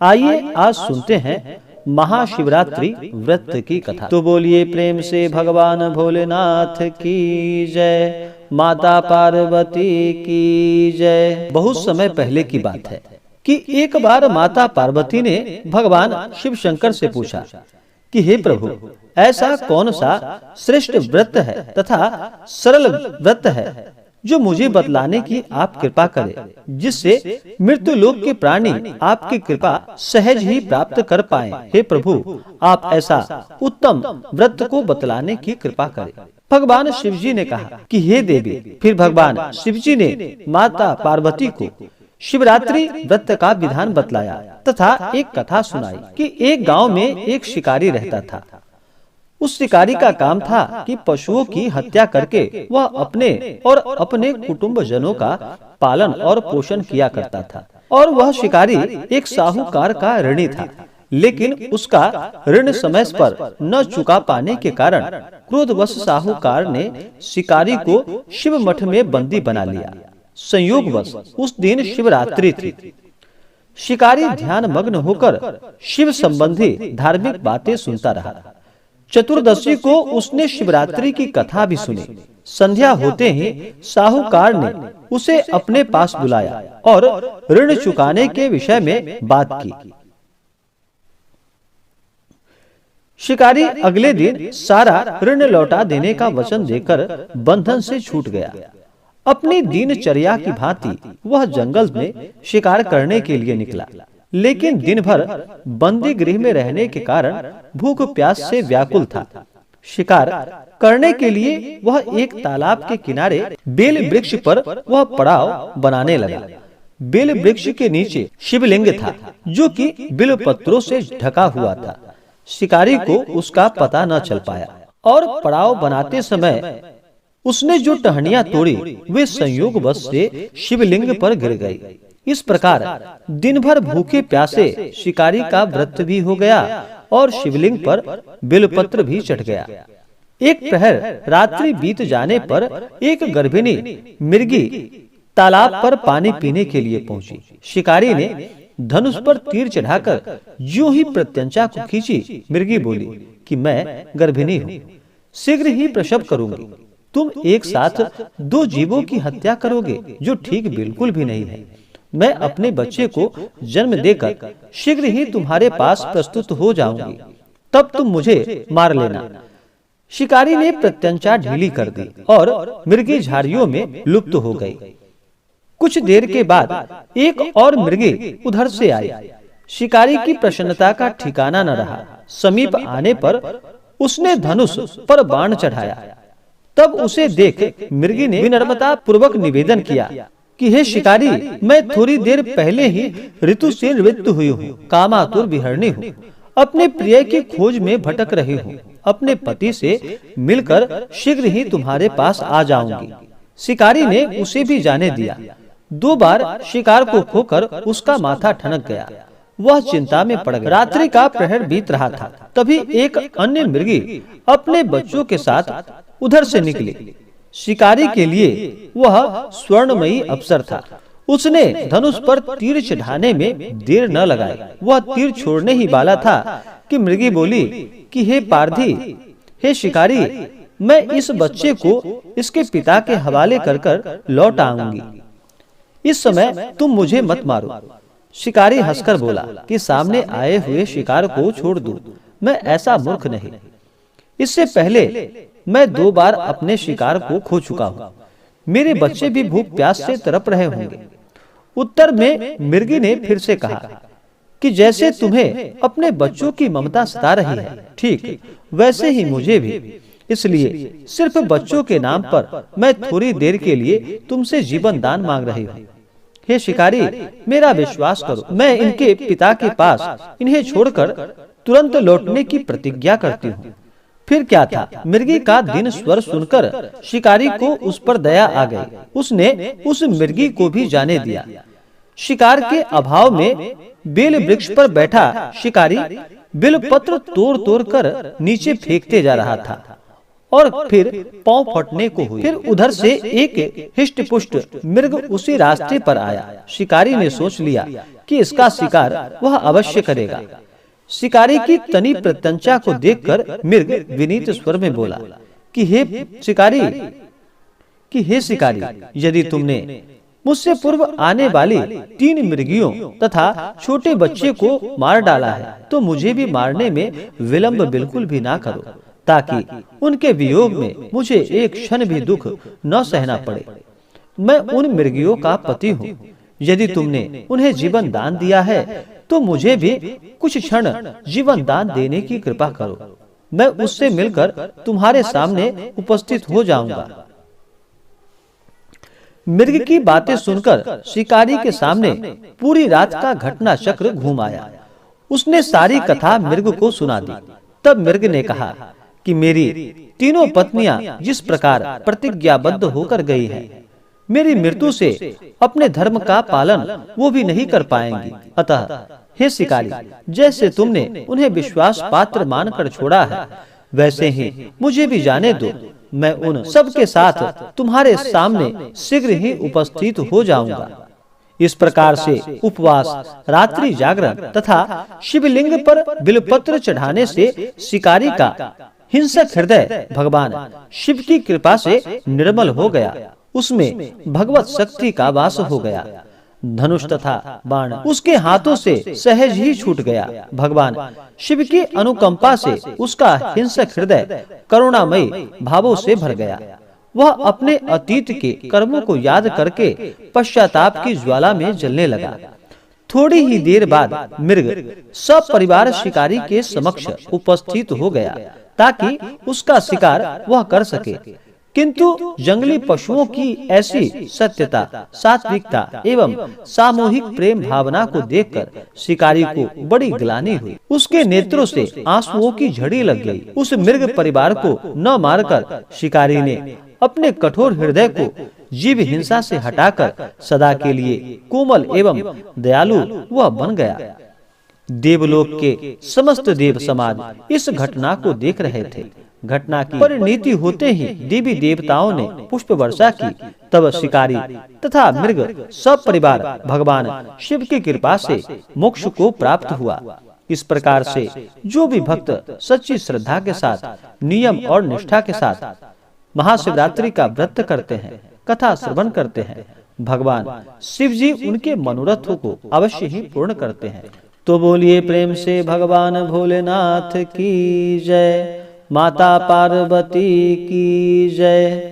आइए आज सुनते हैं महाशिवरात्रि व्रत की कथा। तो बोलिए प्रेम से भगवान भोलेनाथ की जय, माता पार्वती की जय। बहुत समय पहले की बात है कि एक बार माता पार्वती ने भगवान शिव शंकर से पूछा कि हे प्रभु, ऐसा कौन सा श्रेष्ठ व्रत है तथा सरल व्रत है जो मुझे बतलाने की आप कृपा करें, जिससे मृत्यु लोक के प्राणी आपकी कृपा सहज ही प्राप्त कर पाएं। हे प्रभु, आप ऐसा उत्तम व्रत को बतलाने की कृपा करें। भगवान शिव जी ने कहा कि हे देवी। फिर भगवान शिव जी ने माता पार्वती को शिवरात्रि व्रत का विधान बतलाया तथा एक कथा सुनाई कि एक गांव में एक शिकारी रहता था। उस शिकारी का काम था कि पशुओं की हत्या करके वह अपने और अपने कुटुंब जनों का पालन और पोषण किया करता था। और वह शिकारी एक साहूकार का ऋणी था, लेकिन उसका ऋण समय पर न चुका पाने के कारण क्रोधवश साहूकार ने शिकारी को शिव मठ में बंदी बना लिया। संयोगवश उस दिन शिवरात्रि थी। शिकारी ध्यान मग्न होकर शिव संबंधी धार्मिक बातें सुनता रहा। चतुर्दशी को उसने शिवरात्रि की कथा भी सुनी। संध्या होते ही साहूकार ने उसे अपने पास बुलाया और ऋण चुकाने के विषय में बात की। शिकारी अगले दिन सारा ऋण लौटा देने का वचन देकर बंधन से छूट गया। अपनी दिनचर्या की भांति वह जंगल में शिकार करने के लिए निकला, लेकिन दिन भर बंदी गृह में रहने के कारण भूख प्यास से व्याकुल था। शिकार करने के लिए वह एक तालाब के किनारे बेल वृक्ष पर वह पड़ाव बनाने लगा। बेल वृक्ष के नीचे शिवलिंग था, जो कि बिल पत्रों से ढका हुआ था। शिकारी को उसका पता न चल पाया और पड़ाव बनाते समय उसने जो टहनियां तोड़ी वे संयोगवश से शिवलिंग पर गिर गई। इस प्रकार दिन भर भूखे प्यासे शिकारी का व्रत भी हो गया और शिवलिंग पर बेलपत्र भी चढ़ गया। एक प्रहर रात्रि बीत जाने पर एक गर्भिणी मृगी तालाब पर पानी पीने के लिए पहुंची। शिकारी ने धनुष पर तीर चढ़ाकर यूं ही प्रत्यंचा को खींची। मृगी बोली कि मैं गर्भिणी हूँ, शीघ्र ही प्रसव करूंगी। तुम एक साथ दो जीवों की हत्या करोगे, जो ठीक बिल्कुल भी नहीं है। मैं अपने बच्चे को जन्म देकर शीघ्र ही तुम्हारे पास प्रस्तुत हो जाऊंगी, तब तुम मुझे मार लेना। शिकारी ने प्रत्यंचा ढीली कर दी और मृगी झाड़ियों में लुप्त हो गई। कुछ देर के बाद एक और मृगी उधर से आई। शिकारी की प्रसन्नता का ठिकाना न रहा। समीप आने पर उसने धनुष पर बाण चढ़ाया। तब उसे देख मृगी ने विनम्रता पूर्वक निवेदन किया कि हे शिकारी, मैं थोड़ी देर पहले ही ऋतु से निवृत्त हुई हूँ, कामातुर विहरणी हूँ, अपने प्रिय की खोज में भटक रही हूँ। अपने पति से मिलकर शीघ्र ही तुम्हारे पास आ जाऊंगी। शिकारी ने उसे भी जाने दिया। 2 बार शिकार को खोकर उसका माथा ठनक गया। वह चिंता में पड़ गया। रात्रि का प्रहर बीत रहा था। तभी एक अन्य मृगी अपने बच्चों के साथ उधर से निकली। शिकारी के लिए वह स्वर्णमयी अवसर था। उसने धनुष पर तीर चढ़ाने में देर न लगाई। वह तीर छोड़ने ही वाला था कि मृगी बोली कि हे पारधी, हे शिकारी, मैं इस बच्चे को इसके पिता के हवाले कर लौट आऊंगी। इस समय तुम मुझे मत मारो। शिकारी हंसकर बोला कि सामने आए हुए शिकार को छोड़ दूं, मैं ऐसा मूर्ख नहीं। इससे पहले मैं 2 बार अपने शिकार को खो चुका हूँ। मेरे बच्चे भी भूख प्यास से तड़प रहे होंगे। उत्तर में मृगी ने फिर से कहा कि जैसे तुम्हें अपने बच्चों की ममता सता रही है, ठीक वैसे ही मुझे भी। इसलिए सिर्फ बच्चों के नाम पर मैं थोड़ी देर के लिए तुमसे जीवन दान मांग रही हूँ। हे शिकारी, मेरा विश्वास करो, मैं इनके पिता के पास इन्हें छोड़कर तुरंत लौटने की प्रतिज्ञा करती हूँ। फिर क्या था, मृगी का दिन स्वर सुनकर शिकारी को उस पर दया आ गई। उसने उस मृगी को भी जाने दिया। शिकार के अभाव में बेल वृक्ष पर बैठा शिकारी बेलपत्र तोड़ तोड़ कर नीचे फेंकते जा रहा था और फिर पांव फटने को हुई। फिर उधर से एक हिष्ट पुष्ट मृग उसी रास्ते पर आया। शिकारी ने सोच लिया कि इसका शिकार वह अवश्य करेगा। शिकारी की तनी प्रत्यंचा को देखकर मृग विनीत स्वर में बोला कि हे शिकारी, यदि तुमने मुझसे पूर्व आने वाली 3 मृगियों तथा छोटे बच्चे को मार डाला है तो मुझे भी मारने में विलंब बिल्कुल भी ना करो, ताकि उनके वियोग में मुझे एक क्षण भी दुख न सहना पड़े। मैं उन मृगियों का पति हूँ। यदि तुमने उन्हें जीवन दान दिया है तो मुझे भी कुछ क्षण जीवन दान देने की कृपा करो। मैं उससे मिलकर तुम्हारे सामने उपस्थित हो जाऊंगा। मृग की बातें सुनकर शिकारी के सामने पूरी रात का घटना चक्र घूम आया। उसने सारी कथा मृग को सुना दी। तब मृग ने कहा कि मेरी तीनों पत्नियां जिस प्रकार प्रतिज्ञाबद्ध होकर गई है, मेरी मृत्यु से अपने धर्म का पालन वो भी नहीं कर पाएंगी। अतः हे शिकारी, जैसे तुमने उन्हें विश्वास पात्र मानकर छोड़ा है, वैसे ही मुझे भी जाने दो। मैं उन सब के साथ तुम्हारे सामने शीघ्र ही उपस्थित हो जाऊंगा। इस प्रकार से उपवास, रात्रि जागरण तथा शिवलिंग पर बिलपत्र चढ़ाने से शिकारी का हिंसक हृदय भगवान शिव की कृपा से निर्मल हो गया। उसमें भगवत शक्ति का वास हो गया। धनुष तथा बाण उसके हाथों से सहज ही छूट गया। भगवान शिव की अनुकंपा से उसका हिंसक हृदय करुणामयी भावों से भर गया। वह अपने अतीत के कर्मों को याद करके पश्चाताप की ज्वाला में जलने लगा। थोड़ी ही देर बाद मृग सब परिवार शिकारी के समक्ष उपस्थित हो गया ताकि उसका शिकार वह कर सके। किंतु जंगली पशुओं की ऐसी सत्यता, सात्विकता एवं सामूहिक प्रेम भावना को देखकर शिकारी को बड़ी ग्लानि हुई। उसके नेत्रों से आंसुओं की झड़ी लग गई। उस मृग परिवार को न मारकर शिकारी ने अपने कठोर हृदय को जीव हिंसा से हटाकर सदा के लिए कोमल एवं दयालु वह बन गया। देवलोक के समस्त देव समाज इस घटना को देख रहे थे। घटना की परिणति होते ही देवी देवताओं ने पुष्प वर्षा की। तब शिकारी तथा मृग सब परिवार भगवान शिव की कृपा से मोक्ष को प्राप्त हुआ। इस प्रकार से जो भी भक्त सच्ची श्रद्धा के साथ, नियम और निष्ठा के साथ महाशिवरात्रि का व्रत करते हैं, कथा श्रवण करते हैं, भगवान शिव जी उनके मनोरथों को अवश्य ही पूर्ण करते हैं। तो बोलिए प्रेम से भगवान भोलेनाथ की जय, माता पार्वती की जय।